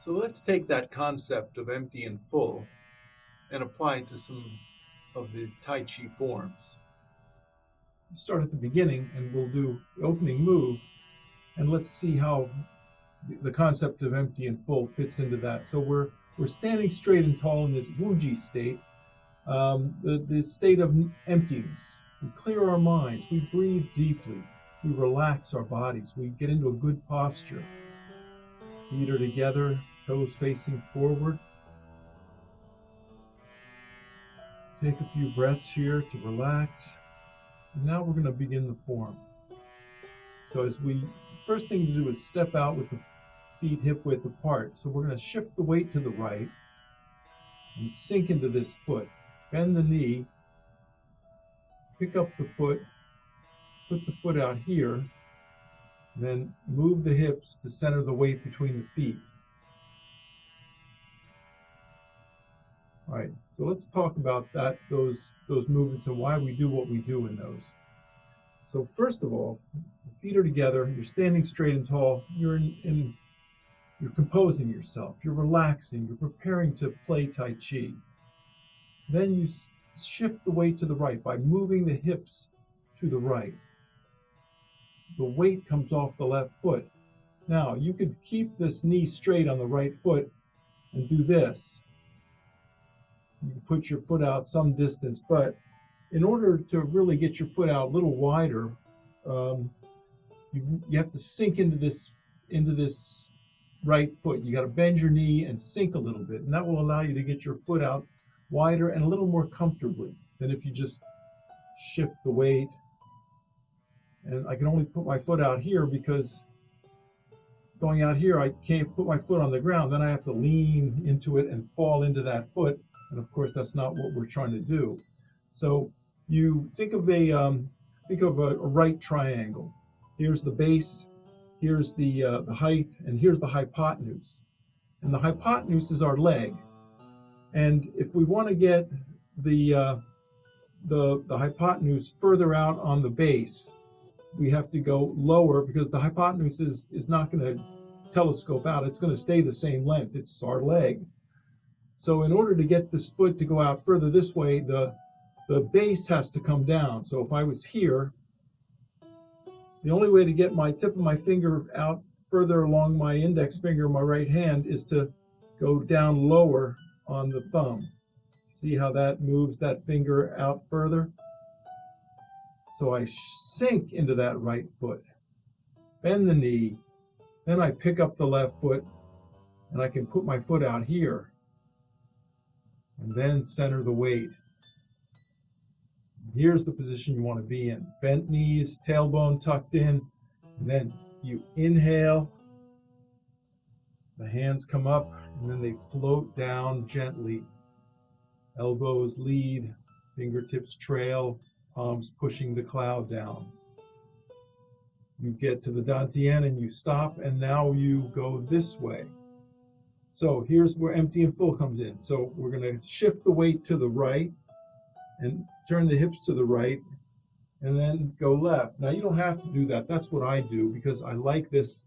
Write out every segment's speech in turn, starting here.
So let's take that concept of empty and full and apply it to some of the Tai Chi forms. Start at the beginning and we'll do the opening move, and let's see how the concept of empty and full fits into that. So we're standing straight and tall in this Wuji state, the state of emptiness. We clear our minds, we breathe deeply, we relax our bodies, we get into a good posture. Feet are together, toes facing forward. Take a few breaths here to relax. And now we're going to begin the form. So first thing to do is step out with the feet hip width apart. So we're going to shift the weight to the right and sink into this foot. Bend the knee, pick up the foot, put the foot out here, then move the hips to center the weight between the feet. All right, so let's talk about those movements and why we do what we do in those. So first of all, the feet are together, you're standing straight and tall, you're composing yourself, you're relaxing, you're preparing to play Tai Chi. Then you shift the weight to the right by moving the hips to the right. The weight comes off the left foot. Now, you could keep this knee straight on the right foot and do this. You can put your foot out some distance, but in order to really get your foot out a little wider, you have to sink into this right foot. You got to bend your knee and sink a little bit, and that will allow you to get your foot out wider and a little more comfortably than if you just shift the weight. And I can only put my foot out here because going out here, I can't put my foot on the ground. Then I have to lean into it and fall into that foot. And of course, that's not what we're trying to do. So you think of a right triangle. Here's the base, here's the height, and here's the hypotenuse. And the hypotenuse is our leg. And if we want to get the hypotenuse further out on the base, we have to go lower because the hypotenuse is not going to telescope out. It's going to stay the same length. It's our leg. So in order to get this foot to go out further this way, the base has to come down. So if I was here, the only way to get my tip of my finger out further along my index finger, my right hand, is to go down lower on the thumb. See how that moves that finger out further? So I sink into that right foot, bend the knee, then I pick up the left foot, and I can put my foot out here, and then center the weight. Here's the position you want to be in. Bent knees, tailbone tucked in, and then you inhale, the hands come up, and then they float down gently. Elbows lead, fingertips trail, palms pushing the cloud down. You get to the dantian and you stop, and now you go this way. So here's where empty and full comes in. So we're going to shift the weight to the right and turn the hips to the right and then go left. Now you don't have to do that. That's what I do because I like this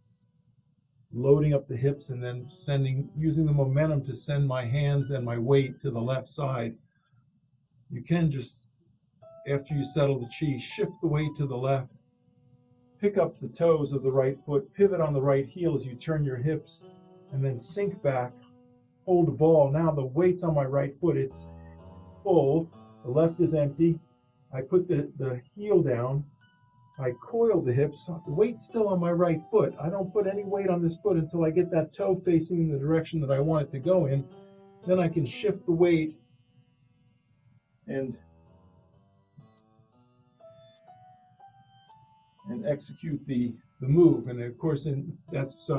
loading up the hips and then using the momentum to send my hands and my weight to the left side. You can just, after you settle the chi, shift the weight to the left, pick up the toes of the right foot, pivot on the right heel as you turn your hips, and then sink back, hold the ball. Now the weight's on my right foot, it's full, the left is empty. I put the heel down, I coil the hips, the weight's still on my right foot. I don't put any weight on this foot until I get that toe facing in the direction that I want it to go in. Then I can shift the weight and execute the move. And of course, that's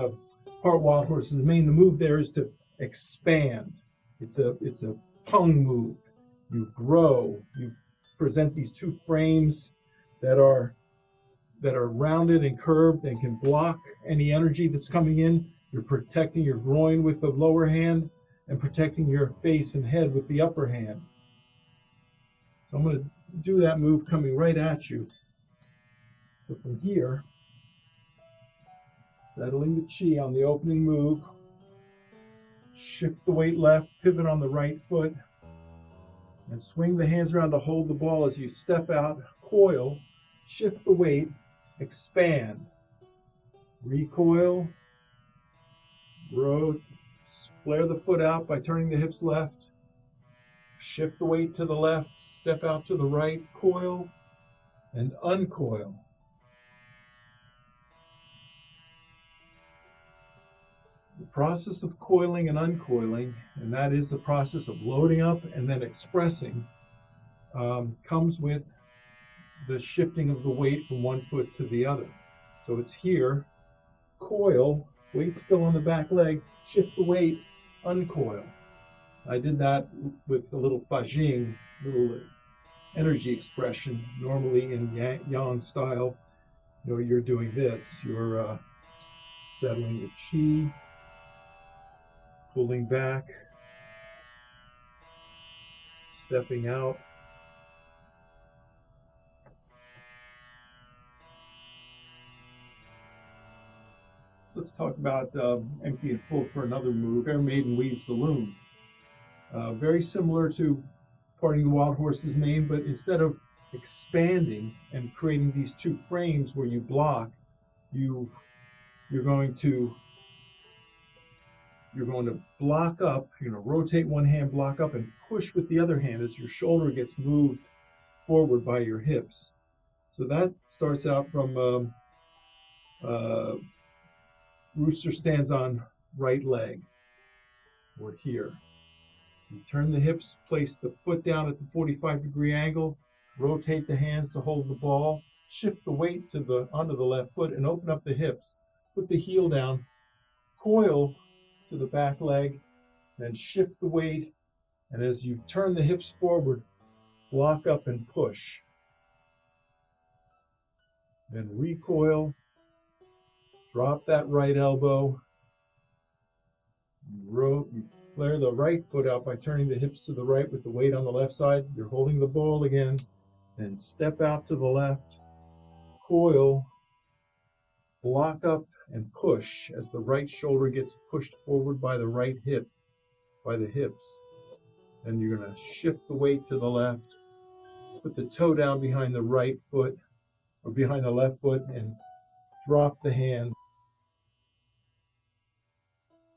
part Wild Horse's main. The move there is to expand. It's a pung move. You grow. You present these two frames that are rounded and curved and can block any energy that's coming in. You're protecting your groin with the lower hand and protecting your face and head with the upper hand. So I'm going to do that move coming right at you. So from here, settling the chi on the opening move, Shift the weight left, pivot on the right foot, and swing the hands around to hold the ball as you step out, coil, shift the weight, expand, recoil, flare the foot out by turning the hips left, shift the weight to the left, step out to the right, coil, and uncoil. The process of coiling and uncoiling, and that is the process of loading up and then expressing, comes with the shifting of the weight from one foot to the other. So it's here, coil, weight still on the back leg, shift the weight, uncoil. I did that with a little fajing, little energy expression. Normally in yang style, you're doing this. You're settling the chi, pulling back, stepping out. Let's talk about empty and full for another move. Air Maiden weaves the loom. Very similar to parting the wild horse's mane, but instead of expanding and creating these two frames where you block, you're going to block up, rotate one hand, block up, and push with the other hand as your shoulder gets moved forward by your hips. So that starts out from rooster stands on right leg. We're here. You turn the hips, place the foot down at the 45-degree angle, rotate the hands to hold the ball, shift the weight onto the left foot and open up the hips. Put the heel down, coil to the back leg, then shift the weight, and as you turn the hips forward, block up and push. Then recoil, drop that right elbow, you flare the right foot out by turning the hips to the right with the weight on the left side. You're holding the ball again, then step out to the left, coil, block up and push as the right shoulder gets pushed forward by the right hip, by the hips. Then you're going to shift the weight to the left, put the toe down behind the right foot or behind the left foot and drop the hands.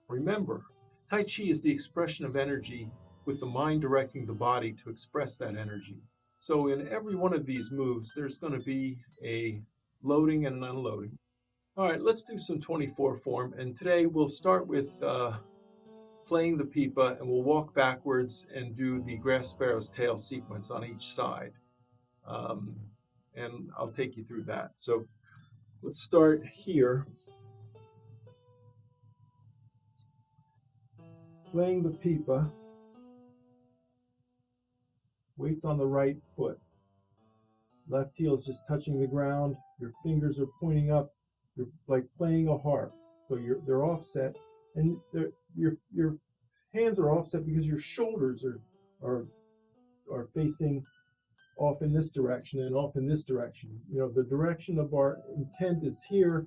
Remember, Tai Chi is the expression of energy with the mind directing the body to express that energy. So in every one of these moves, there's going to be a loading and an unloading. All right, let's do some 24 form. And today we'll start with playing the pipa, and we'll walk backwards and do the grass sparrow's tail sequence on each side. And I'll take you through that. So let's start here. Playing the pipa, weight's on the right foot. Left heel is just touching the ground. Your fingers are pointing up. You're like playing a harp. So they're offset, and your hands are offset because your shoulders are facing off in this direction and off in this direction. The direction of our intent is here,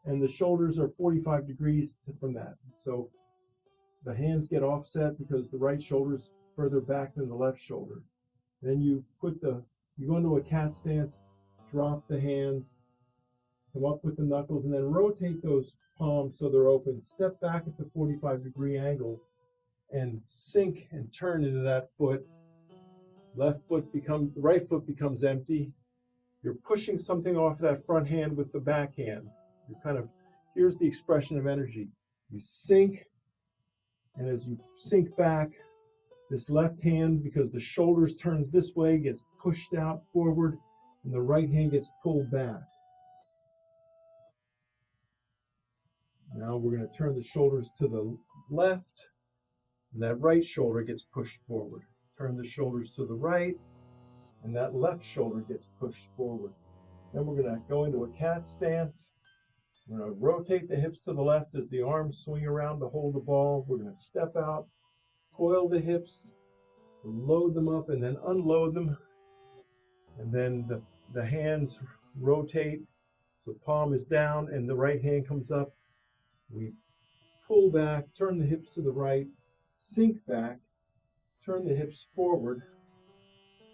and the shoulders are 45 degrees from that. So the hands get offset because the right shoulder's further back than the left shoulder. Then you go into a cat stance, drop the hands, come up with the knuckles, and then rotate those palms so they're open. Step back at the 45-degree angle and sink and turn into that foot. Right foot becomes empty. You're pushing something off that front hand with the back hand. Here's the expression of energy. You sink, and as you sink back, this left hand, because the shoulders turns this way, gets pushed out forward, and the right hand gets pulled back. Now we're going to turn the shoulders to the left, and that right shoulder gets pushed forward. Turn the shoulders to the right, and that left shoulder gets pushed forward. Then we're going to go into a cat stance. We're going to rotate the hips to the left as the arms swing around to hold the ball. We're going to step out, coil the hips, load them up, and then unload them. And then the hands rotate. So palm is down and the right hand comes up. We pull back, turn the hips to the right, sink back, turn the hips forward,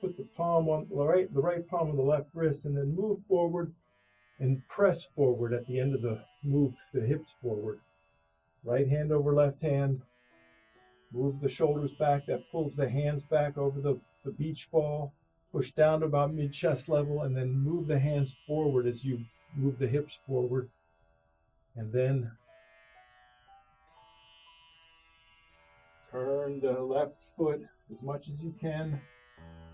put the palm on the right palm on the left wrist, and then move forward and press forward at the end of the move the hips forward. Right hand over left hand, move the shoulders back, that pulls the hands back over the beach ball, push down to about mid-chest level, and then move the hands forward as you move the hips forward. And then turn the left foot as much as you can.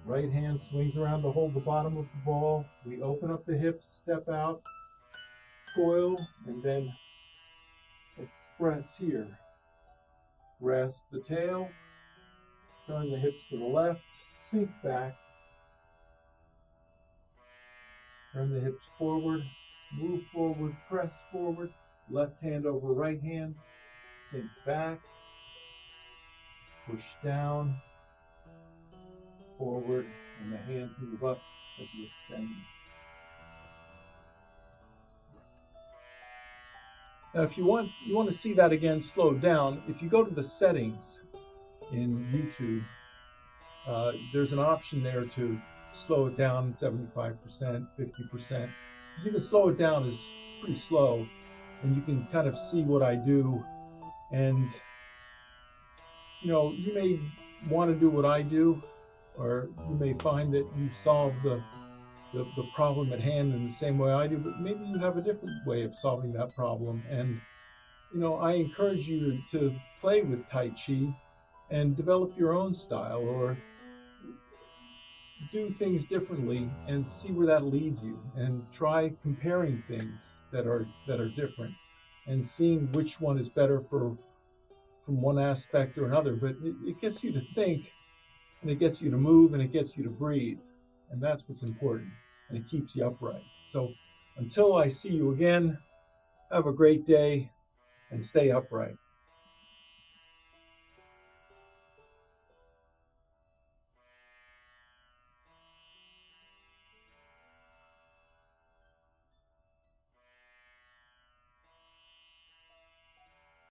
Right hand swings around to hold the bottom of the ball. We open up the hips, step out, coil, and then express here. Grasp the tail, turn the hips to the left, sink back, turn the hips forward, move forward, press forward, left hand over right hand, sink back, push down, forward, and the hands move up as you extend. Now, if you want to see that again slowed down, if you go to the settings in YouTube, there's an option there to slow it down 75%, 50%. You can slow it down as pretty slow, and you can kind of see what I do. And you may want to do what I do, or you may find that you solve the problem at hand in the same way I do, but maybe you have a different way of solving that problem. And I encourage you to play with Tai Chi and develop your own style, or do things differently and see where that leads you, and try comparing things that are different and seeing which one is better from one aspect or another. But it gets you to think, and it gets you to move, and it gets you to breathe, and that's what's important, and it keeps you upright. So until I see you again, have a great day and stay upright.